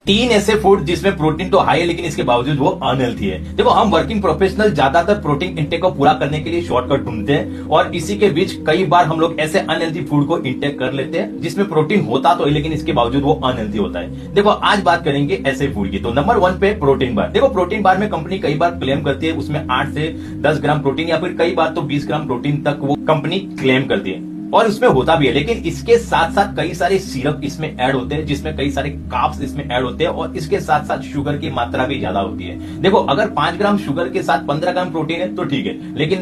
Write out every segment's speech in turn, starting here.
तीन ऐसे फूड जिसमें प्रोटीन तो हाई है लेकिन इसके बावजूद वो अनहेल्थी है। देखो, हम वर्किंग प्रोफेशनल ज्यादातर प्रोटीन इंटेक को पूरा करने के लिए शॉर्टकट ढूंढते हैं और इसी के बीच कई बार हम लोग ऐसे अनहेल्थी फूड को इंटेक कर लेते हैं जिसमें प्रोटीन होता तो है लेकिन इसके बावजूद वो अनहेल्थी होता है। देखो, आज बात करेंगे ऐसे फूड की। तो नंबर 1 पे प्रोटीन बार। देखो, प्रोटीन बार में कंपनी कई बार क्लेम करती है उसमें 8 से 10 ग्राम प्रोटीन या फिर कई बार तो 20 ग्राम प्रोटीन तक वो कंपनी क्लेम करती है और उसमें होता भी है, लेकिन इसके साथ साथ कई सारे सिरप इसमें ऐड होते हैं जिसमें कई सारे कार्ब्स इसमें ऐड होते हैं और इसके साथ साथ शुगर की मात्रा भी ज्यादा होती है। देखो, अगर 5 ग्राम शुगर के साथ 15 ग्राम प्रोटीन है तो ठीक है, लेकिन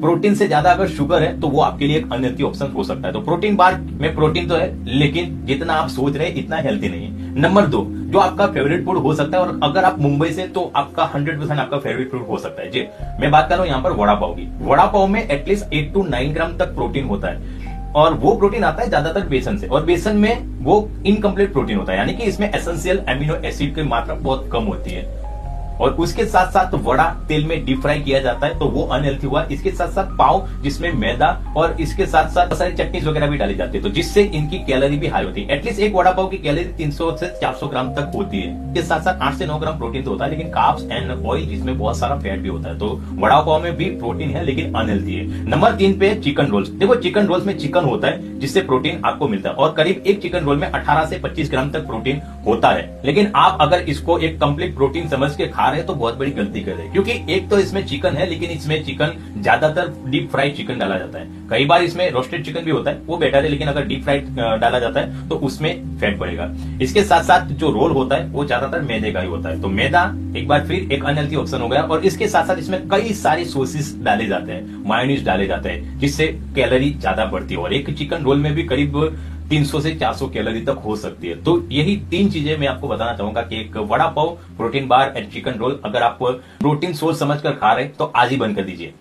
प्रोटीन से ज्यादा अगर शुगर है तो वो आपके लिए एक अनहेल्थी ऑप्शन हो सकता है। तो प्रोटीन बार में प्रोटीन तो है लेकिन जितना आप सोच रहे हैं इतना हेल्थी नहीं है। नंबर 2, जो आपका फेवरेट फूड हो सकता है और अगर आप मुंबई से तो आपका 100% आपका फेवरेट फूड हो सकता है। जी, मैं बात कर रहा हूं यहाँ पर वड़ा पाव की। वड़ा पाव में एटलीस्ट 8 to 9 ग्राम तक प्रोटीन होता है और वो प्रोटीन आता है ज्यादातर बेसन से और बेसन में वो इनकम्प्लीट प्रोटीन होता है, यानी कि इसमें एसेंशियल एमिनो एसिड की मात्रा बहुत कम होती है और उसके साथ साथ वड़ा तेल में डीप फ्राई किया जाता है तो वो अनहेल्थी हुआ। इसके साथ साथ पाव जिसमें मैदा और इसके साथ साथ सारी चटनीज वगैरह भी डाली जाती है तो जिससे इनकी कैलोरी भी हाई होती है। एटलीस्ट एक वड़ा पाव की कैलोरी 300 से 400 ग्राम तक होती है। इसके साथ साथ 8 से 9 ग्राम प्रोटीन तो होता है लेकिन कार्ब्स एंड ऑयल जिसमें बहुत सारा फैट भी होता है। तो वड़ा पाव में भी प्रोटीन है लेकिन अनहेल्थी है। नंबर 3 पे चिकन रोल्स। देखो, चिकन रोल्स में चिकन होता है जिससे प्रोटीन आपको मिलता है और करीब एक चिकन रोल में 18 से 25 ग्राम तक प्रोटीन होता है, लेकिन आप अगर इसको एक कंप्लीट प्रोटीन समझ के खा रहे हैं तो बहुत बड़ी गलती कर रहे हैं, क्योंकि एक तो इसमें चिकन है लेकिन इसमें चिकन ज्यादातर डीप फ्राइड चिकन डाला जाता है। कई बार इसमें रोस्टेड चिकन भी होता है, वो बेटर है, लेकिन अगर डीप फ्राइड डाला जाता है तो उसमें फैट बढ़ेगा। इसके साथ साथ जो रोल होता है वो ज्यादातर मैदे का ही होता है, तो मैदा एक बार फिर एक अनहेल्थी ऑप्शन हो गया। और इसके साथ साथ इसमें कई सारे सोसेस डाले जाते हैं, मायोनीज डाले जाते हैं जिससे कैलोरी ज्यादा बढ़ती है और एक चिकन रोल में भी करीब 300 से 400 कैलोरी तक हो सकती है। तो यही 3 चीजें मैं आपको बताना चाहूंगा कि एक vada pav, protein bar and chicken roll अगर आप प्रोटीन सोर्स समझकर खा रहे हैं तो आज ही बंद कर दीजिए।